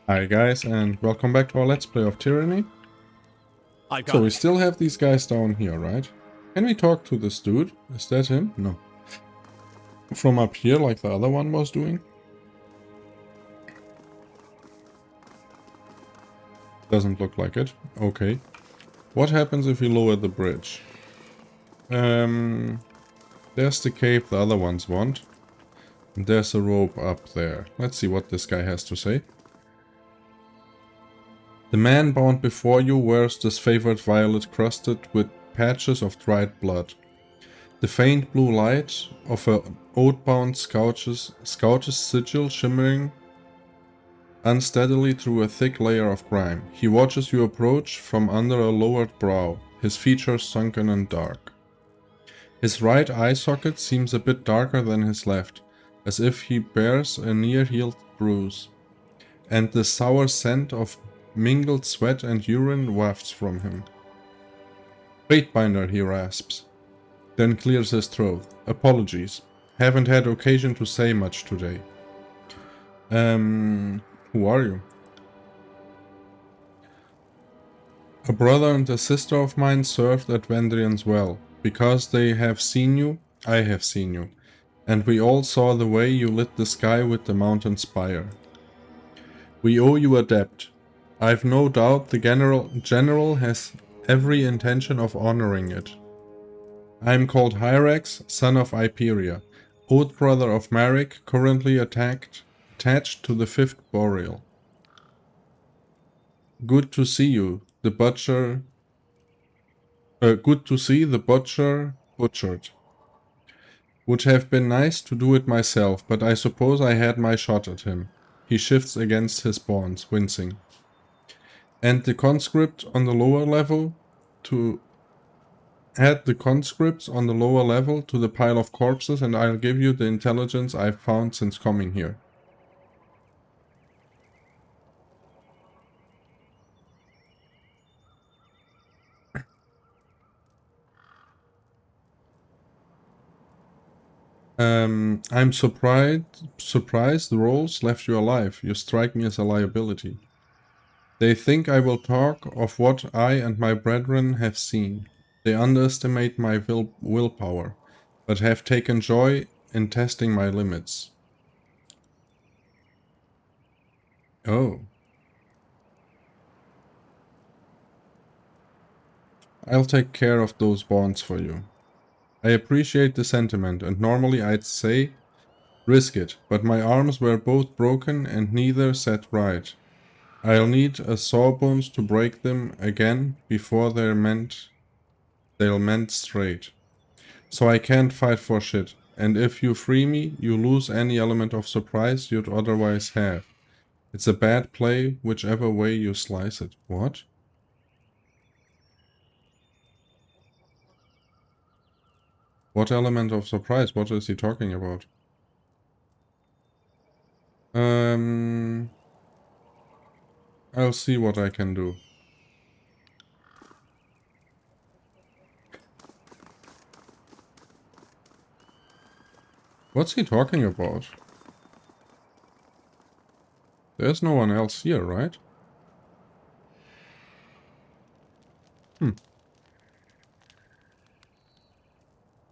Hi guys, and welcome back to our Let's Play of Tyranny. So we still have these guys down here, right? Can we talk to this dude? Is that him? No. From up here, like the other one was doing? Doesn't look like it. Okay. What happens if we lower the bridge? There's the cave the other ones want. And there's a rope up there. Let's see what this guy has to say. The man bound before you wears this favored violet crusted with patches of dried blood. The faint blue light of an oath-bound scout's sigil shimmering unsteadily through a thick layer of grime. He watches you approach from under a lowered brow, his features sunken and dark. His right eye socket seems a bit darker than his left, as if he bears a near-healed bruise, and the sour scent of mingled sweat and urine wafts from him. "Waitbinder," he rasps, then clears his throat. "Apologies. Haven't had occasion to say much today." Who are you? "A brother and a sister of mine served at Vendrian's well. Because they have seen you, I have seen you. And we all saw the way you lit the sky with the mountain spire. We owe you a debt. I've no doubt the general has every intention of honoring it. I am called Hyrax, son of Iperia, oath brother of Marek, currently attached to the Fifth Boreal. Good to see you, the butcher. Good to see the butcher butchered. Would have been nice to do it myself, but I suppose I had my shot at him." He shifts against his bonds, wincing. "And the conscript on the lower level to add the conscripts on the lower level to the pile of corpses, and I'll give you the intelligence I've found since coming here." "I'm surprised the rolls left you alive. You strike me as a liability. They think I will talk of what I and my brethren have seen. They underestimate my willpower, but have taken joy in testing my limits." Oh. "I'll take care of those bonds for you. I appreciate the sentiment, and normally I'd say, risk it, but my arms were both broken and neither set right. I'll need a sawbones to break them again before they'll mend straight. So I can't fight for shit, and if you free me, you lose any element of surprise you'd otherwise have. It's a bad play, whichever way you slice it." What? What element of surprise? What is he talking about? I'll see what I can do. What's he talking about? There's no one else here, right?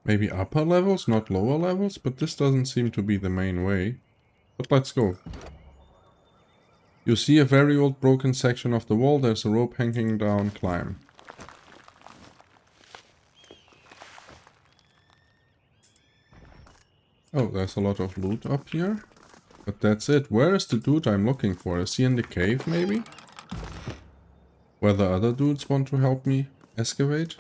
Maybe upper levels, not lower levels? But this doesn't seem to be the main way. But let's go. "You see a very old broken section of the wall. There's a rope hanging down. Climb." Oh, there's a lot of loot up here. But that's it. Where is the dude I'm looking for? Is he in the cave, maybe? Where the other dudes want to help me excavate?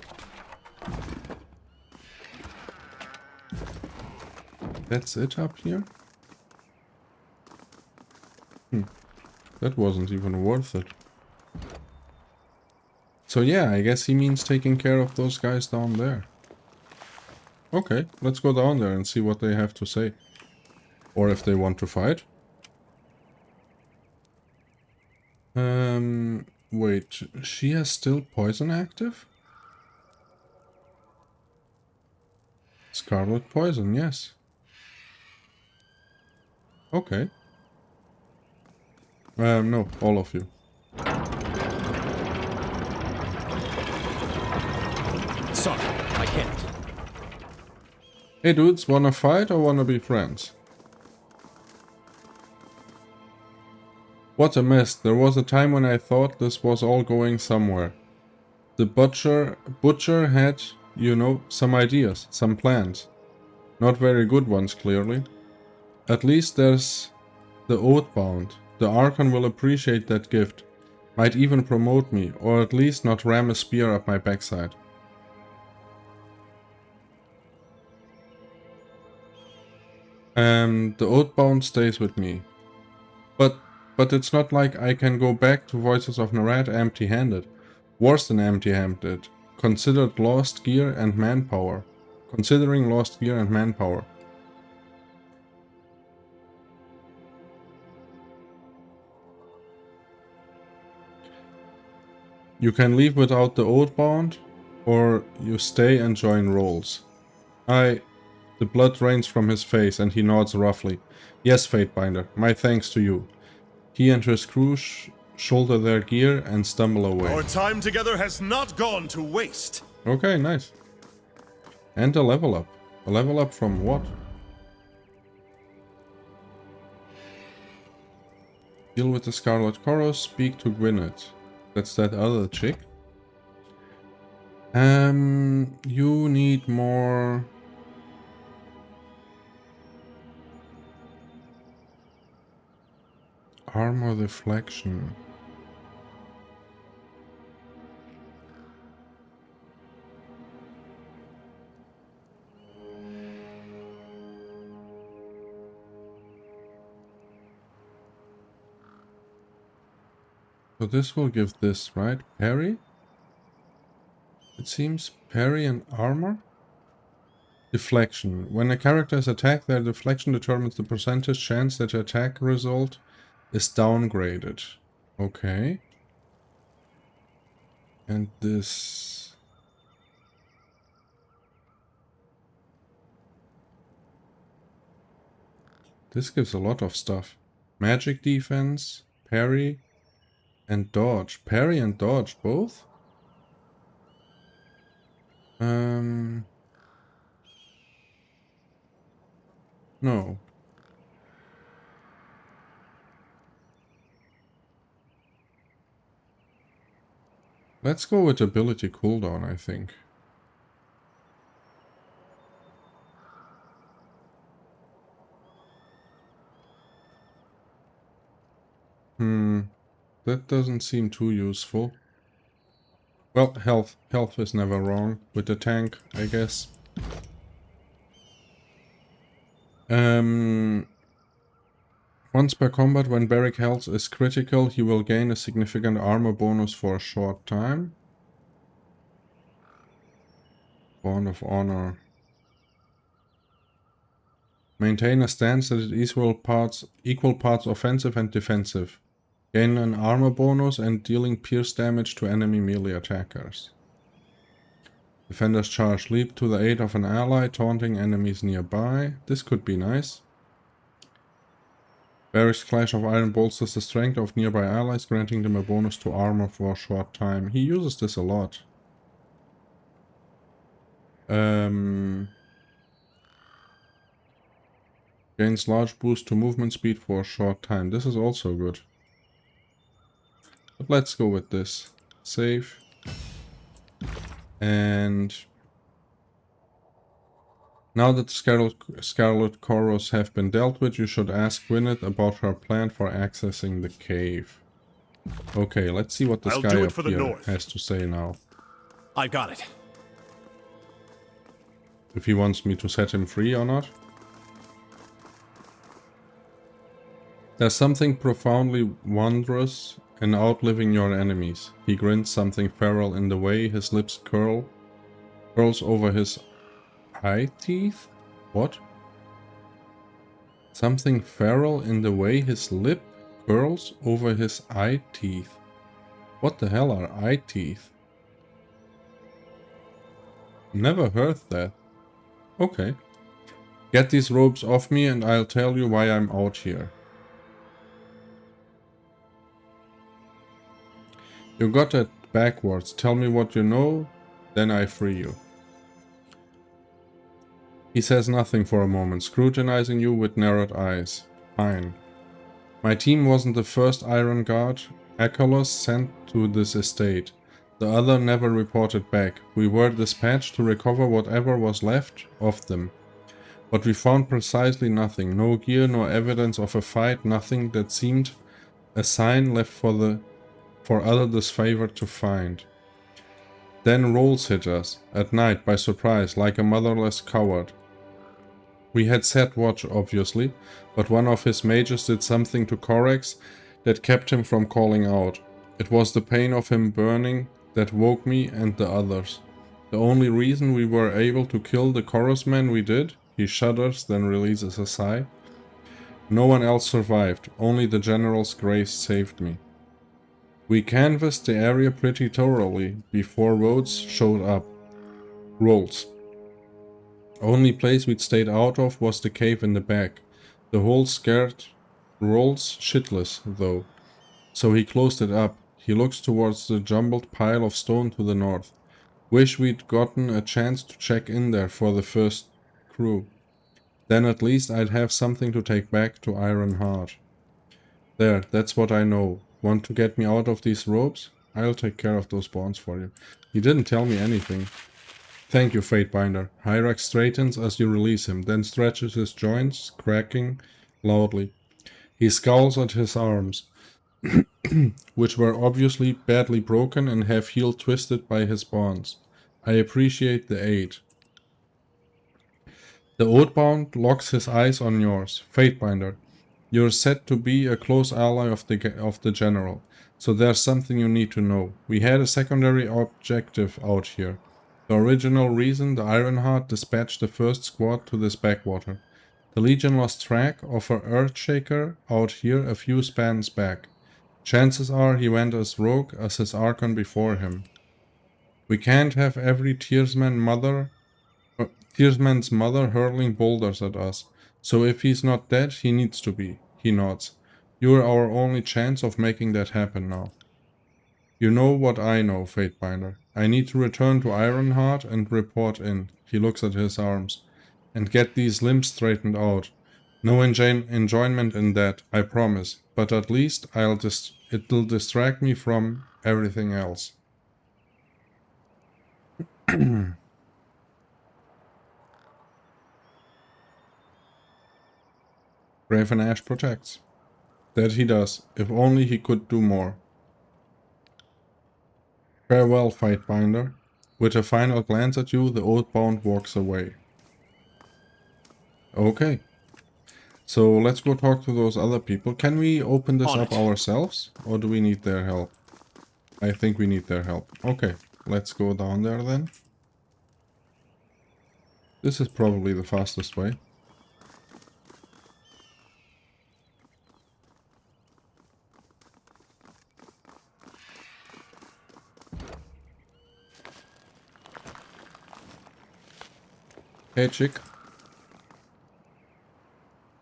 That's it up here? That wasn't even worth it. So yeah, I guess he means taking care of those guys down there. Okay, let's go down there and see what they have to say. Or if they want to fight. Wait, she has still poison active? Scarlet poison, yes. Okay. No, all of you. Sorry, I can't. Hey dudes, wanna fight or wanna be friends? What a mess. There was a time when I thought this was all going somewhere. The butcher had, you know, some ideas, some plans. Not very good ones, clearly. At least there's the Oathbound. The Archon will appreciate that gift. Might even promote me, or at least not ram a spear up my backside. The Oathbound stays with me. But it's not like I can go back to Voices of Narad empty-handed. Worse than empty-handed. Considering lost gear and manpower. You can leave without the Oathbound, or you stay and join rolls. The blood drains from his face and he nods roughly. Yes, Fatebinder, my thanks to you. He and his crew shoulder their gear and stumble away. Our time together has not gone to waste. Okay, nice. And a level up. A level up from what? Deal with the Scarlet Chorus, speak to Gwyneth. That's that other chick. You need more... armor deflection. So this will give this, right? Parry? It seems parry and armor? Deflection. When a character is attacked, their deflection determines the percentage chance that the attack result is downgraded. Okay. And this... this gives a lot of stuff. Magic defense, parry, and dodge. Parry and dodge, both? No. Let's go with ability cooldown, I think. That doesn't seem too useful. Well, health. Health is never wrong with the tank, I guess. Once per combat, when Barrick health is critical, he will gain a significant armor bonus for a short time. Bond of Honor. Maintain a stance that is equal parts offensive and defensive. Gain an armor bonus and dealing pierce damage to enemy melee attackers. Defender's charge. Leap to the aid of an ally, taunting enemies nearby. This could be nice. Barrick's Clash of Iron bolsters the strength of nearby allies, granting them a bonus to armor for a short time. He uses this a lot. Gains large boost to movement speed for a short time. This is also good. But let's go with this. Save. And... now that the Scarlet Chorus have been dealt with, you should ask Gwyneth about her plan for accessing the cave. Okay, let's see what this guy up here has to say now. I've got it. If he wants me to set him free or not. There's something profoundly wondrous in outliving your enemies. He grins, something feral in the way his lips curls over his eye teeth? What? Something feral in the way his lip curls over his eye teeth. What the hell are eye teeth? Never heard that. Okay. Get these robes off me and I'll tell you why I'm out here. You got that backwards. Tell me what you know, then I free you. He says nothing for a moment, scrutinizing you with narrowed eyes. Fine. My team wasn't the first Iron Guard Achalos sent to this estate. The other never reported back. We were dispatched to recover whatever was left of them. But we found precisely nothing. No gear, no evidence of a fight, nothing that seemed a sign left for other disfavored to find. Then Rolls hit us, at night, by surprise, like a motherless coward. We had set watch, obviously, but one of his mages did something to Corax that kept him from calling out. It was the pain of him burning that woke me and the others. The only reason we were able to kill the chorus man we did, he shudders, then releases a sigh. No one else survived, only the General's grace saved me. We canvassed the area pretty thoroughly before Rhodes showed up. Rolls. Only place we'd stayed out of was the cave in the back. The whole scared Rolls shitless, though. So he closed it up. He looks towards the jumbled pile of stone to the north. Wish we'd gotten a chance to check in there for the first crew. Then at least I'd have something to take back to Ironheart. There, that's what I know. Want to get me out of these ropes? I'll take care of those bonds for you. He didn't tell me anything. Thank you, Fatebinder. Hyrax straightens as you release him, then stretches his joints, cracking loudly. He scowls at his arms, which were obviously badly broken and have healed twisted by his bonds. I appreciate the aid. The Oathbound locks his eyes on yours. Fatebinder, you're said to be a close ally of the General, so there's something you need to know. We had a secondary objective out here. The original reason the Ironheart dispatched the first squad to this backwater. The Legion lost track of an Earthshaker out here a few spans back. Chances are he went as rogue as his Archon before him. We can't have every Tearsman's mother hurling boulders at us, so if he's not dead, he needs to be. He nods. You're our only chance of making that happen now. You know what I know, Fatebinder. I need to return to Ironheart and report in. He looks at his arms. And get these limbs straightened out. No enjoyment in that, I promise, but at least it'll distract me from everything else. Raven Ash protects. That he does, if only he could do more. Farewell, Fatebinder. With a final glance at you, the Oathbound walks away. Okay. So let's go talk to those other people. Can we open this up ourselves? Or do we need their help? I think we need their help. Okay, let's go down there then. This is probably the fastest way. Hey, chick.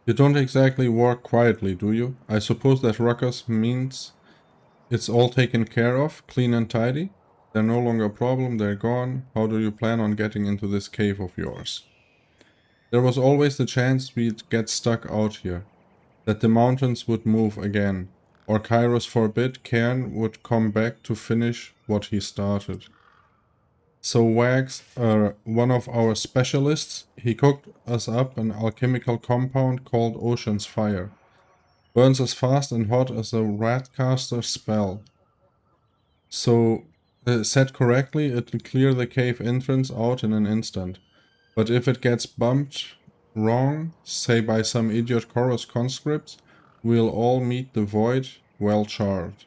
You don't exactly work quietly, do you? I suppose that ruckus means it's all taken care of, clean and tidy? They're no longer a problem, they're gone. How do you plan on getting into this cave of yours? There was always the chance we'd get stuck out here. That the mountains would move again. Or Kairos forbid, Cairn would come back to finish what he started. So Wags, one of our specialists, he cooked us up an alchemical compound called Ocean's Fire. Burns as fast and hot as a Ratcaster's spell. So, set correctly, it'll clear the cave entrance out in an instant. But if it gets bumped wrong, say by some idiot chorus conscripts, we'll all meet the void well charred.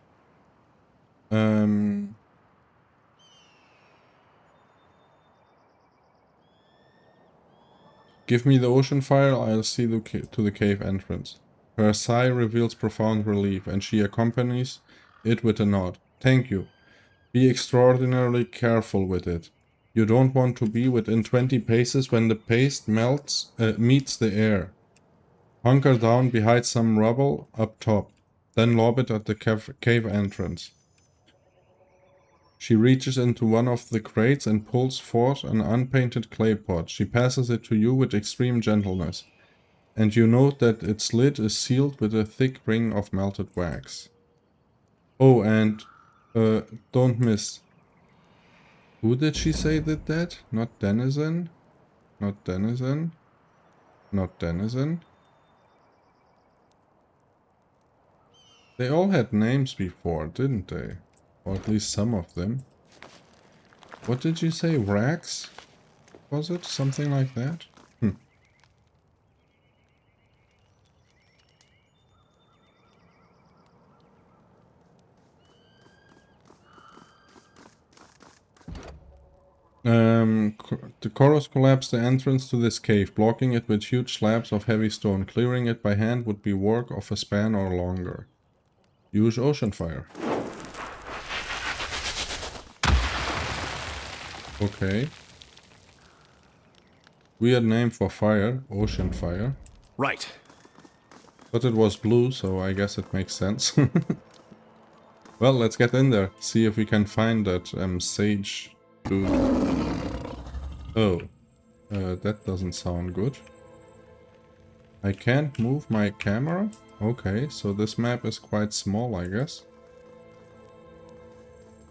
Give me the ocean fire, I'll see to the cave entrance. Her sigh reveals profound relief, and she accompanies it with a nod. Thank you. Be extraordinarily careful with it. You don't want to be within 20 paces when the paste meets the air. Hunker down behind some rubble up top, then lob it at the cave entrance. She reaches into one of the crates and pulls forth an unpainted clay pot. She passes it to you with extreme gentleness, and you note that its lid is sealed with a thick ring of melted wax. Oh, and don't miss. Who did she say did that? Not Denizen? Not Denizen? Not Denizen? They all had names before, didn't they? Or at least some of them. What did you say? Rax? Was it? Something like that? The Chorus collapsed the entrance to this cave, blocking it with huge slabs of heavy stone. Clearing it by hand would be work of a span or longer. Use ocean fire. Okay. Weird name for fire, ocean fire. Right. But it was blue, so I guess it makes sense. Well, let's get in there. See if we can find that sage dude. Oh. That doesn't sound good. I can't move my camera? Okay, so this map is quite small, I guess.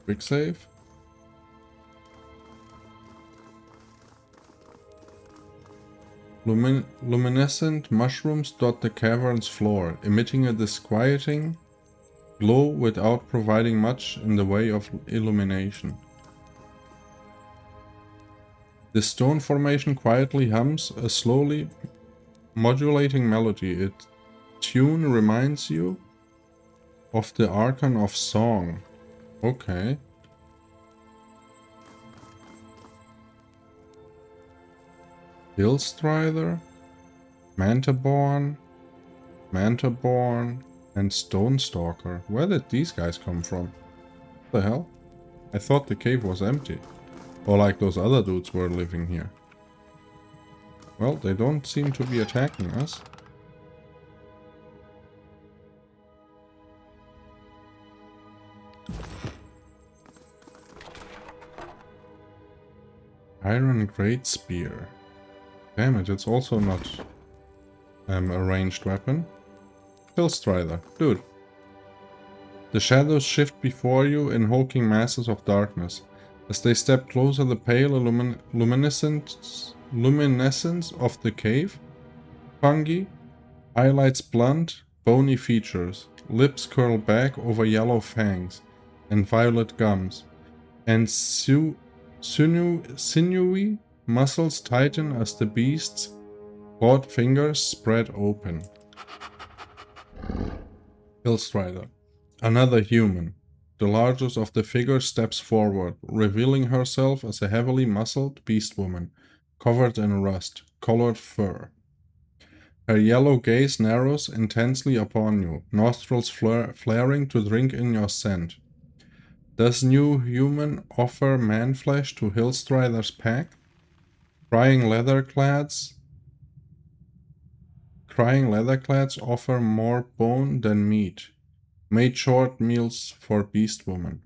Quick save. Luminescent mushrooms dot the cavern's floor, emitting a disquieting glow without providing much in the way of illumination. The stone formation quietly hums a slowly modulating melody. Its tune reminds you of the Archon of Song. Okay. Hillstrider, Mantaborn, and Stonestalker. Where did these guys come from? What the hell? I thought the cave was empty. Or like those other dudes were living here. Well, they don't seem to be attacking us. Iron Great Spear. Damn it, it's also not a ranged weapon. Hillstrider, dude. The shadows shift before you in hulking masses of darkness. As they step closer, the pale luminescence of the cave fungi highlights blunt, bony features. Lips curl back over yellow fangs and violet gums, and sinewy muscles tighten as the beast's clawed fingers spread open. Hillstrider. Another human. The largest of the figures steps forward, revealing herself as a heavily muscled beast woman, covered in rust-colored fur. Her yellow gaze narrows intensely upon you, nostrils flaring to drink in your scent. Does new human offer man-flesh to Hillstrider's pack? Crying leatherclads offer more bone than meat. Made short meals for beast woman.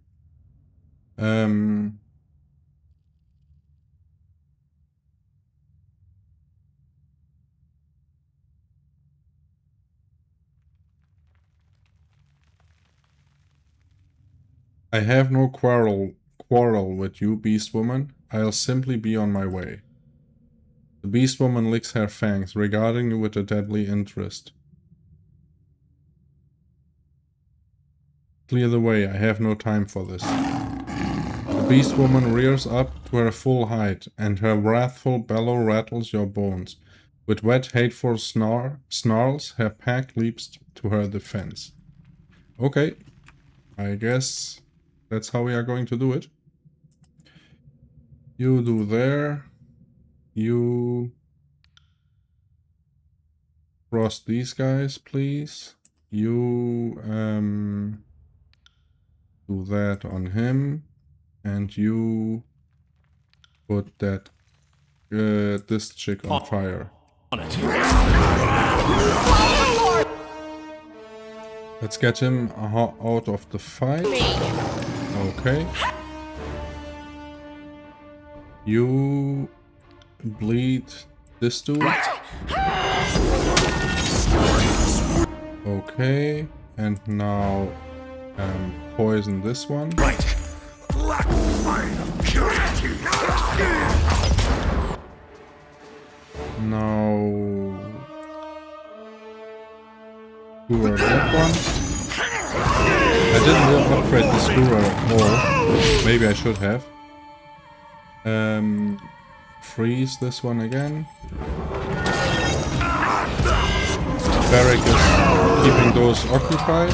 I have no quarrel with you, beast woman. I'll simply be on my way. The beast woman licks her fangs, regarding you with a deadly interest. Clear the way, I have no time for this. The beast woman rears up to her full height, and her wrathful bellow rattles your bones. With wet, hateful snarls, her pack leaps to her defense. Okay, I guess that's how we are going to do it. You do there. You cross these guys, please. You do that on him, and you put that this chick on fire. On it. Let's get him out of the fight. Okay. You bleed this dude. Right. Okay, and now poison this one. Right. Black light of purity. Now skewer that one. I didn't upgrade the skewer at all. Maybe I should have. Freeze this one again. Barrack is keeping those occupied.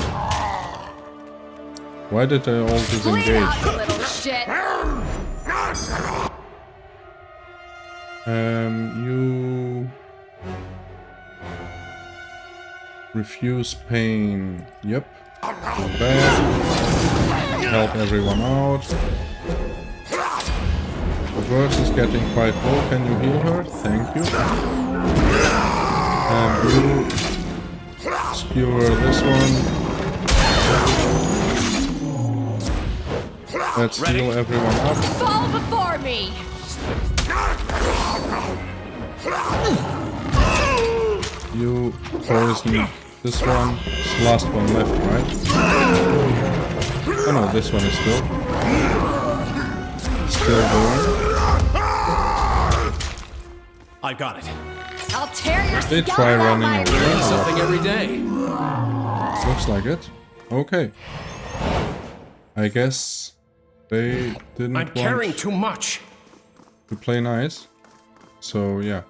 Why did they all disengage? Little shit. You refuse pain. Yep. Do that. Help everyone out. The verse is getting quite low. Can you heal her? Thank you. You skewer this one. Let's heal everyone up. Fall before me. You poison this one. It's the last one left, right? Oh no, this one is still going. I've got it. I'll tear your They skull try out running my away. Learn something every day. Looks like it. Okay. I guess they didn't I'm want carrying too much. to play nice. So yeah.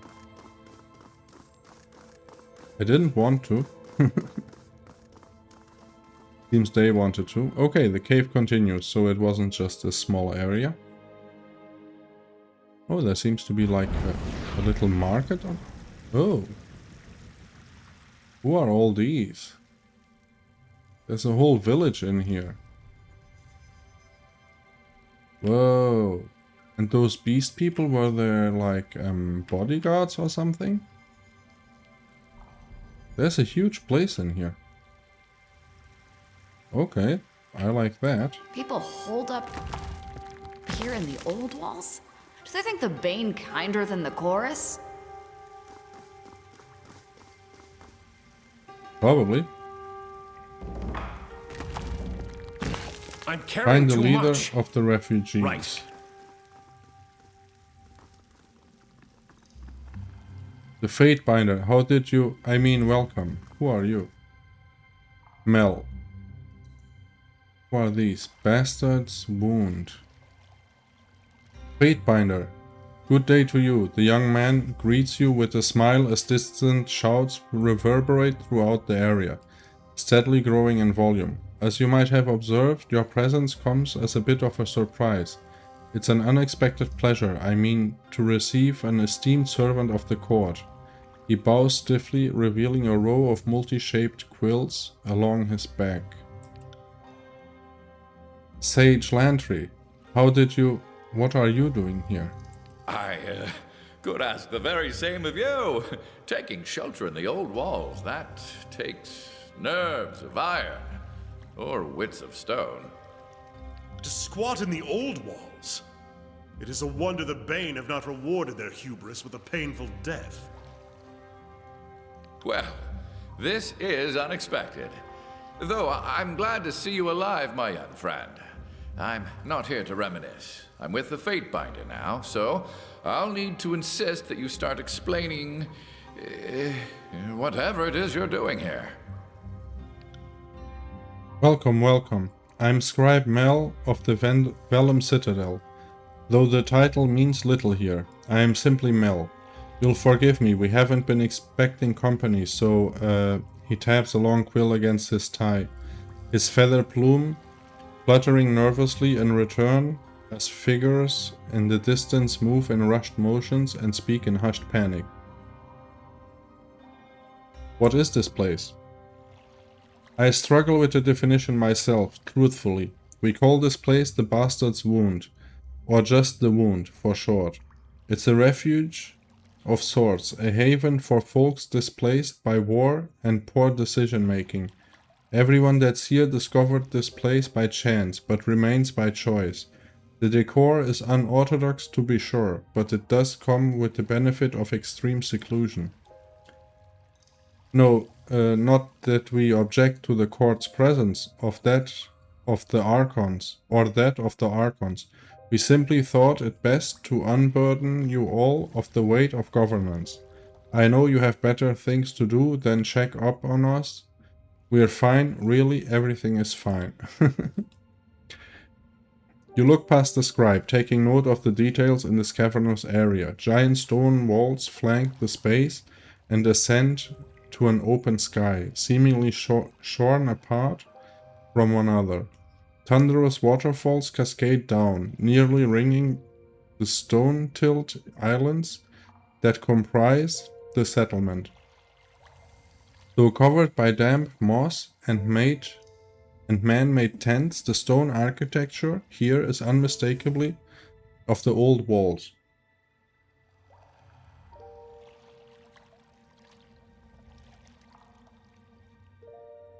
I didn't want to. Seems they wanted to. Okay, the cave continues, so it wasn't just a small area. Oh, there seems to be like a little market on. Oh. Who are all these? There's a whole village in here. Whoa. And those beast people, were there like bodyguards or something? There's a huge place in here. Okay, I like that. People hold up here in the old walls? Do they think the Bane kinder than the chorus? Probably. I'm carrying Find the too leader much. of the refugees. Right. The Fate Binder. How did you... I mean, welcome. Who are you? Mel. Who are these? Bastards wound. Fate Binder. Good day to you. The young man greets you with a smile as distant shouts reverberate throughout the area, steadily growing in volume. As you might have observed, your presence comes as a bit of a surprise. It's an unexpected pleasure, I mean, to receive an esteemed servant of the court. He bows stiffly, revealing a row of multi-shaped quills along his back. Sage Lantry, how did you... what are you doing here? I could ask the very same of you. Taking shelter in the old walls, that takes nerves of iron, or wits of stone. To squat in the old walls. It is a wonder the Bane have not rewarded their hubris with a painful death. Well, this is unexpected. Though I'm glad to see you alive, my young friend. I'm not here to reminisce. I'm with the Fate Binder now, so I'll need to insist that you start explaining whatever it is you're doing here. Welcome, welcome. I'm Scribe Mel of the Vellum Citadel. Though the title means little here, I am simply Mel. You'll forgive me, we haven't been expecting company, so he taps a long quill against his tie. His feather plume fluttering nervously in return as figures in the distance move in rushed motions and speak in hushed panic. What is this place? I struggle with the definition myself, truthfully. We call this place the Bastard's Wound, or just the Wound for short. It's a refuge of sorts, a haven for folks displaced by war and poor decision-making. Everyone that's here discovered this place by chance, but remains by choice. The decor is unorthodox to be sure, but it does come with the benefit of extreme seclusion. No, not that we object to the court's presence of that of the Archons, or that of the Archons. We simply thought it best to unburden you all of the weight of governance. I know you have better things to do than check up on us. We're fine, really, everything is fine. You look past the scribe, taking note of the details in this cavernous area. Giant stone walls flank the space and ascend to an open sky, seemingly shorn apart from one another. Thunderous waterfalls cascade down, nearly ringing the stone-tilled islands that comprise the settlement. Though covered by damp moss and man-made tents, the stone architecture here is unmistakably of the old walls.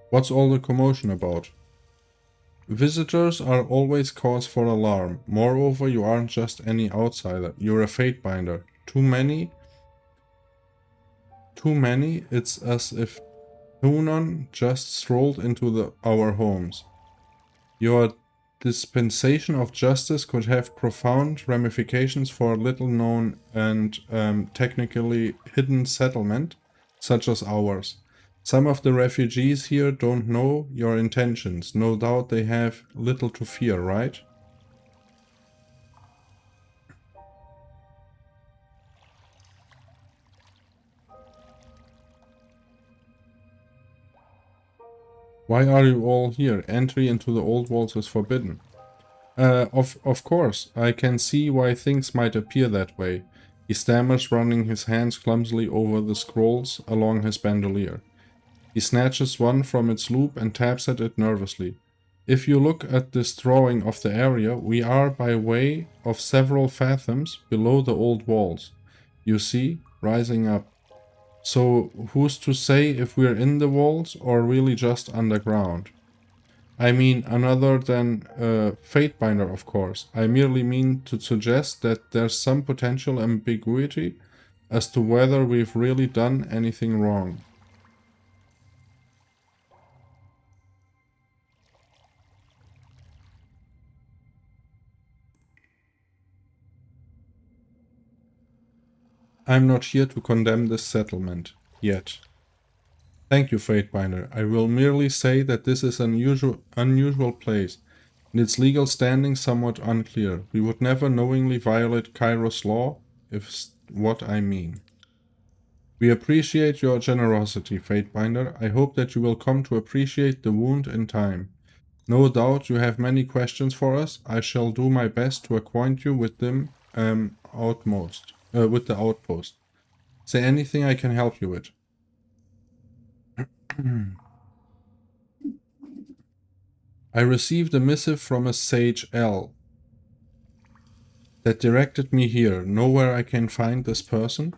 What's all the commotion about? Visitors are always cause for alarm. Moreover, you aren't just any outsider. You're a Fatebinder. Too many, it's as if Tunon just strolled into our homes. Your dispensation of justice could have profound ramifications for a little-known and technically hidden settlement, such as ours. Some of the refugees here don't know your intentions. No doubt they have little to fear, right? Why are you all here? Entry into the old walls is forbidden. Of course, I can see why things might appear that way. He stammers, running his hands clumsily over the scrolls along his bandolier. He snatches one from its loop and taps at it nervously. If you look at this drawing of the area, we are by way of several fathoms below the old walls. You see, rising up. So who's to say if we're in the walls or really just underground? I mean, another than Fatebinder, of course. I merely mean to suggest that there's some potential ambiguity as to whether we've really done anything wrong. I'm not here to condemn this settlement. Yet. Thank you, Fatebinder. I will merely say that this is an unusual place, and its legal standing somewhat unclear. We would never knowingly violate Kairos law, if what I mean. We appreciate your generosity, Fatebinder. I hope that you will come to appreciate the wound in time. No doubt you have many questions for us. I shall do my best to acquaint you with them with the outpost. Say anything I can help you with. I received a missive from a sage L that directed me here. Know where I can find this person?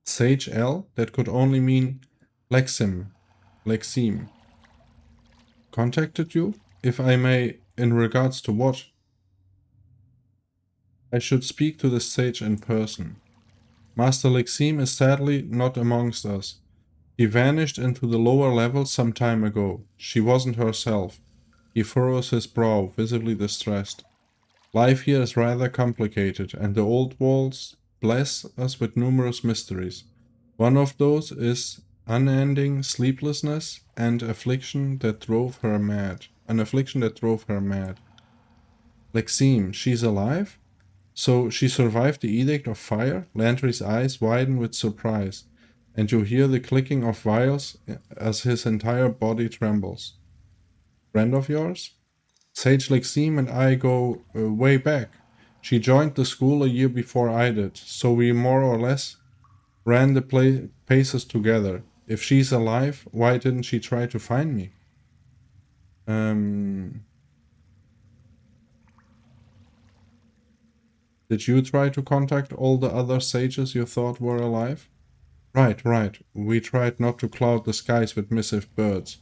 Sage L? That could only mean Lexim. Contacted you? If I may, in regards to what? I should speak to the sage in person. Master Lexim is sadly not amongst us. He vanished into the lower levels some time ago. She wasn't herself. He furrows his brow, visibly distressed. Life here is rather complicated, and the old walls bless us with numerous mysteries. One of those is unending sleeplessness and affliction that drove her mad. An affliction that drove her mad. Lexim, she's alive? So she survived the Edict of Fire? Landry's eyes widen with surprise, and you hear the clicking of vials as his entire body trembles. Friend of yours? Sage Lexim and I go way back. She joined the school a year before I did, so we more or less ran the paces together. If she's alive, why didn't she try to find me? Did you try to contact all the other sages you thought were alive? Right. We tried not to cloud the skies with missive birds.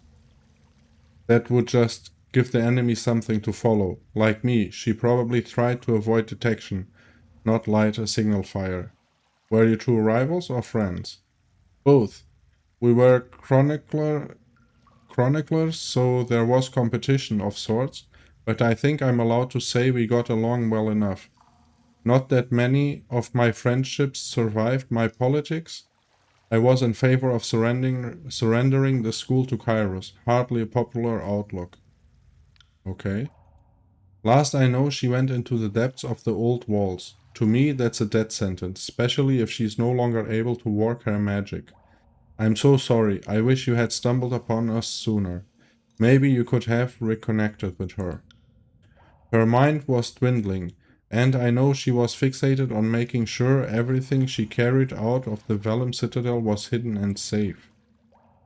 That would just give the enemy something to follow. Like me, she probably tried to avoid detection, not light a signal fire. Were you two rivals or friends? Both. We were chroniclers, so there was competition of sorts, but I think I'm allowed to say we got along well enough. Not that many of my friendships survived my politics. I was in favor of surrendering the school to Kairos. Hardly a popular outlook. Okay. Last I know, she went into the depths of the old walls. To me, that's a death sentence, especially if she's no longer able to work her magic. I'm so sorry. I wish you had stumbled upon us sooner. Maybe you could have reconnected with her. Her mind was dwindling, and I know she was fixated on making sure everything she carried out of the Vellum Citadel was hidden and safe.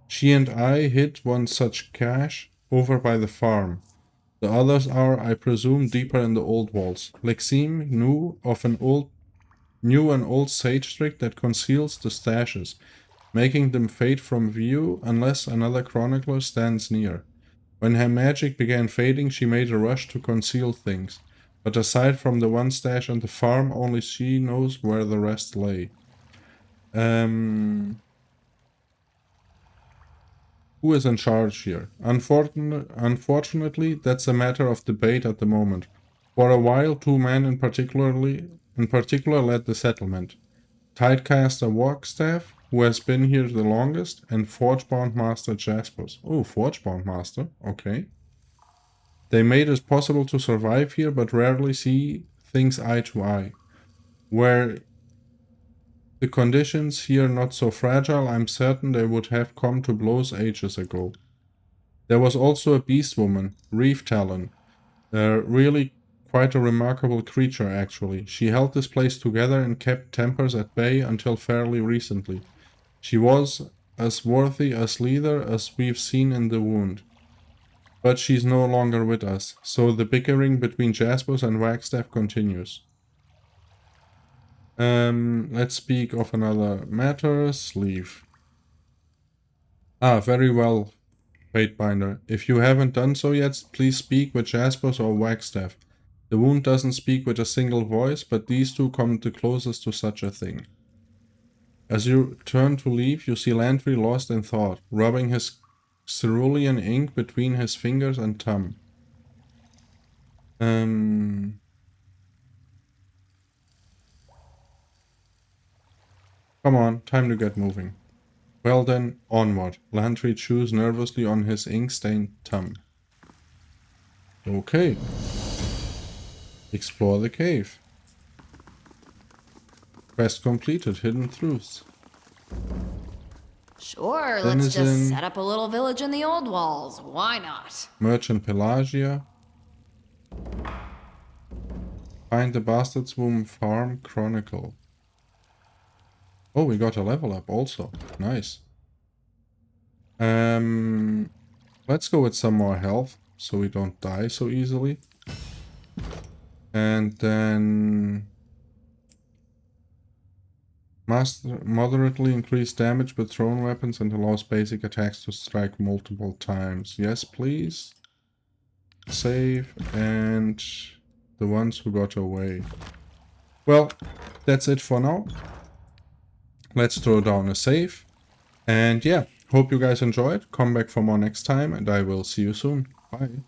She and I hid one such cache over by the farm. The others are, I presume, deeper in the old walls. Lexime knew an old sage trick that conceals the stashes, making them fade from view unless another chronicler stands near. When her magic began fading, she made a rush to conceal things, but aside from the one stash and the farm, only she knows where the rest lay. Who is in charge here? Unfortunately, that's a matter of debate at the moment. For a while, two men in particular led the settlement. Tidecaster Wagstaff, who has been here the longest, and Forgebound Master Jaspers. Oh, Forgebound Master, okay. They made it possible to survive here, but rarely see things eye to eye. Were the conditions here not so fragile, I'm certain they would have come to blows ages ago. There was also a beast woman, Reef Talon. Really quite a remarkable creature, actually. She held this place together and kept tempers at bay until fairly recently. She was as worthy a leader as we've seen in the Wound. But she's no longer with us, so the bickering between Jaspers and Wagstaff continues. Let's speak of another matter. Sleeve. Ah, very well, Fatebinder. If you haven't done so yet, please speak with Jaspers or Wagstaff. The Wound doesn't speak with a single voice, but these two come the closest to such a thing. As you turn to leave, you see Landry lost in thought, rubbing his cerulean ink between his fingers and thumb. Come on, time to get moving. Well then, onward. Landry chews nervously on his ink-stained thumb. Okay. Explore the cave. Quest completed, Hidden Truths. Sure, Denizen. let's just set up a little village in the old walls. Why not? Merchant Pelagia. Find the Bastard's Womb Farm Chronicle. Oh, we got a level up also. Nice. Let's go with some more health, so we don't die so easily. And then... Moderately increase damage with thrown weapons and allows basic attacks to strike multiple times. Yes, please. Save, and the ones who got away. Well, that's it for now. Let's throw down a save. And yeah, hope you guys enjoyed. Come back for more next time, and I will see you soon. Bye.